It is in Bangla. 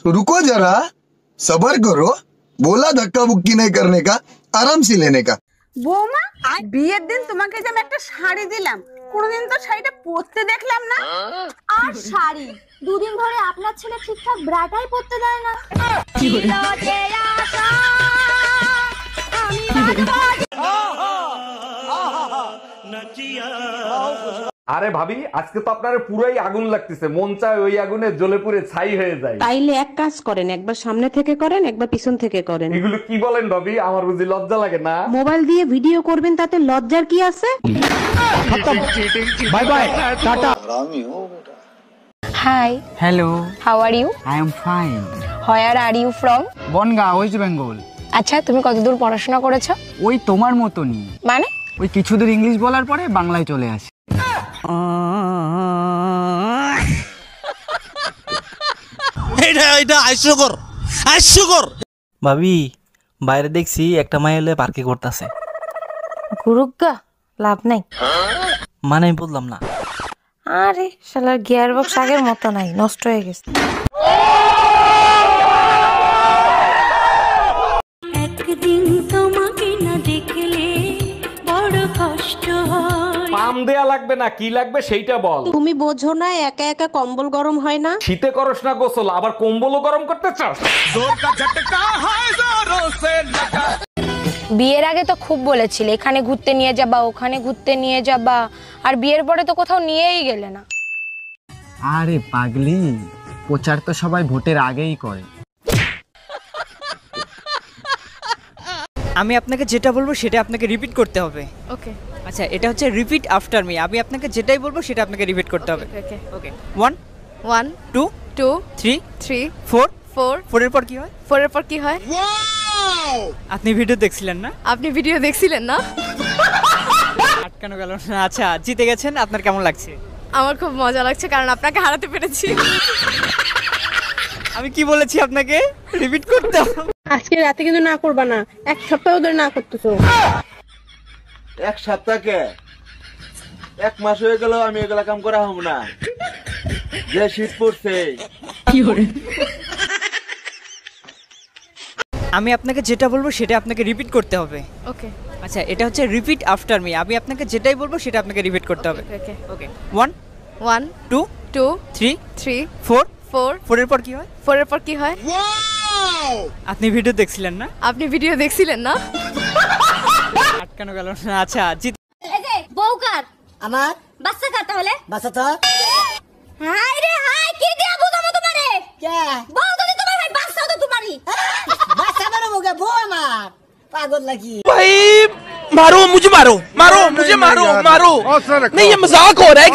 तो रुको जरा, सबर करो। बोला धक्का बुक्की नहीं करने का, आराम से लेने का। বৌমা, বিয়ের দিন তোমাকে যে আমি একটা শাড়ি দিলাম, কোনোদিন তো শাড়িটা পরতে দেখলাম না। আর শাড়ি দুদিন ধরে আপনার ছেলে ঠিকঠাক ব্রাটাই পরতে দেয় না। আরে ভাবি, আজকে তো আপনার পুরাই আগুন লাগতেছে, মন চায় ওই আগুনে জ্বলে পুড়ে ছাই হয়ে যায়। তাইলে এক কাজ করেন, একবার সামনে থেকে করেন, একবার পিছন থেকে করেন। এগুলো কি বলেন ভাবি? আমার বুঝি লজ্জা লাগে না? মোবাইল দিয়ে ভিডিও করবেন, তাতে লজ্জার কি আছে? Bye bye, tata. Hi. Hello. How are you? I am fine. Where are you from? Bongaon, West Bengal. আচ্ছা, তুমি কতদূর পড়াশোনা করেছো? ওই তোমার মতনই, মানে ওই কিছুদূর ইংলিশ বলার পরে বাংলায় চলে আসি। ভাবি, বাইরে দেখছি একটা মাই হলে পার্কে করতেছে। গুরুগা লাভ নাই, মানে আমি বললাম না। আরে শালার গিয়ার বক্স আগের মতো নাই, নষ্ট হয়ে গেছে। একদিন তোমাকে না দেখলে বড় কষ্ট হয়। পাম দেয়া লাগবে না, কি লাগবে সেইটা বল। তুমি বোঝো না, একা একা কম্বল গরম হয় না। শীতে করস না গোসল, আবার কম্বলও গরম করতে চাস? বিয়ের আগে তো খুব বলেছিলে এখানে ঘুরতে নিয়ে যাবা, ওখানে ঘুরতে নিয়ে যাবা, আর বিয়ের পরে তো কোথাও নিয়েই গেলে না। আরে পাগলি, প্রচার তো সবাই ভোটের আগেই করে। আমি আপনাকে যেটা বলবো সেটা আপনাকে রিপিট করতে হবে। ওকে, আচ্ছা, এটা হচ্ছে রিপিট আফটার মি। আমি আপনাকে যেটাই বলবো সেটা আপনাকে রিপিট করতে হবে। ওকে ওকে, 1 1 2 2 3 3 4 4 4 এর পর কি হয়? 4 এর পর কি হয়? আপনি ভিডিও দেখছিলেন না? আপনি ভিডিও দেখছিলেন না? আটকানো গেল না। আচ্ছা, জিতে গেছেন, আপনার কেমন লাগছে? আমার খুব মজা লাগছে, কারণ আপনাকে হারাতে পেরেছি। আমি কি বলেছি আপনাকে রিপিট করতে হবে? আজকে রাতে কিন্তু না করবা না, এক সপ্তাহ ধরে না করতেছো। এক সপ্তাহকে এক মাস হয়ে গেল আমি এগুলা কাম করা হব না। যে শীত পড়ছে। আমি আপনাকে যেটা বলবো সেটা আপনাকে রিপিট করতে হবে। ওকে, আচ্ছা, এটা হচ্ছে রিপিট আফটার মি। আমি আপনাকে যেটাই বলবো সেটা আপনাকে রিপিট করতে হবে। ওকে ওকে, 1 1 2 2 3 3 4 4 4 এর পর কি হয়? 4 এর পর কি হয়? আপনি ভিডিও দেখছিলেন না? আপনি ভিডিও দেখছিলেন না? আটকানো গেল না। আচ্ছা, জিতে। এই যে বউকার আমার বাচ্চা কার তাহলে? বাচ্চা তো হাই রে হাই, কি দিয়া বুঝামো তোমারে? কে বউ যদি তোমার ভাই বাচ্চা তো তোমারই বাচ্চা বড় মুখে বউ আমার পাগল লাগি। भाई मारो मुझे, मारो मारो मुझे, मारो मारो नहीं, ये मजाक हो रहा है।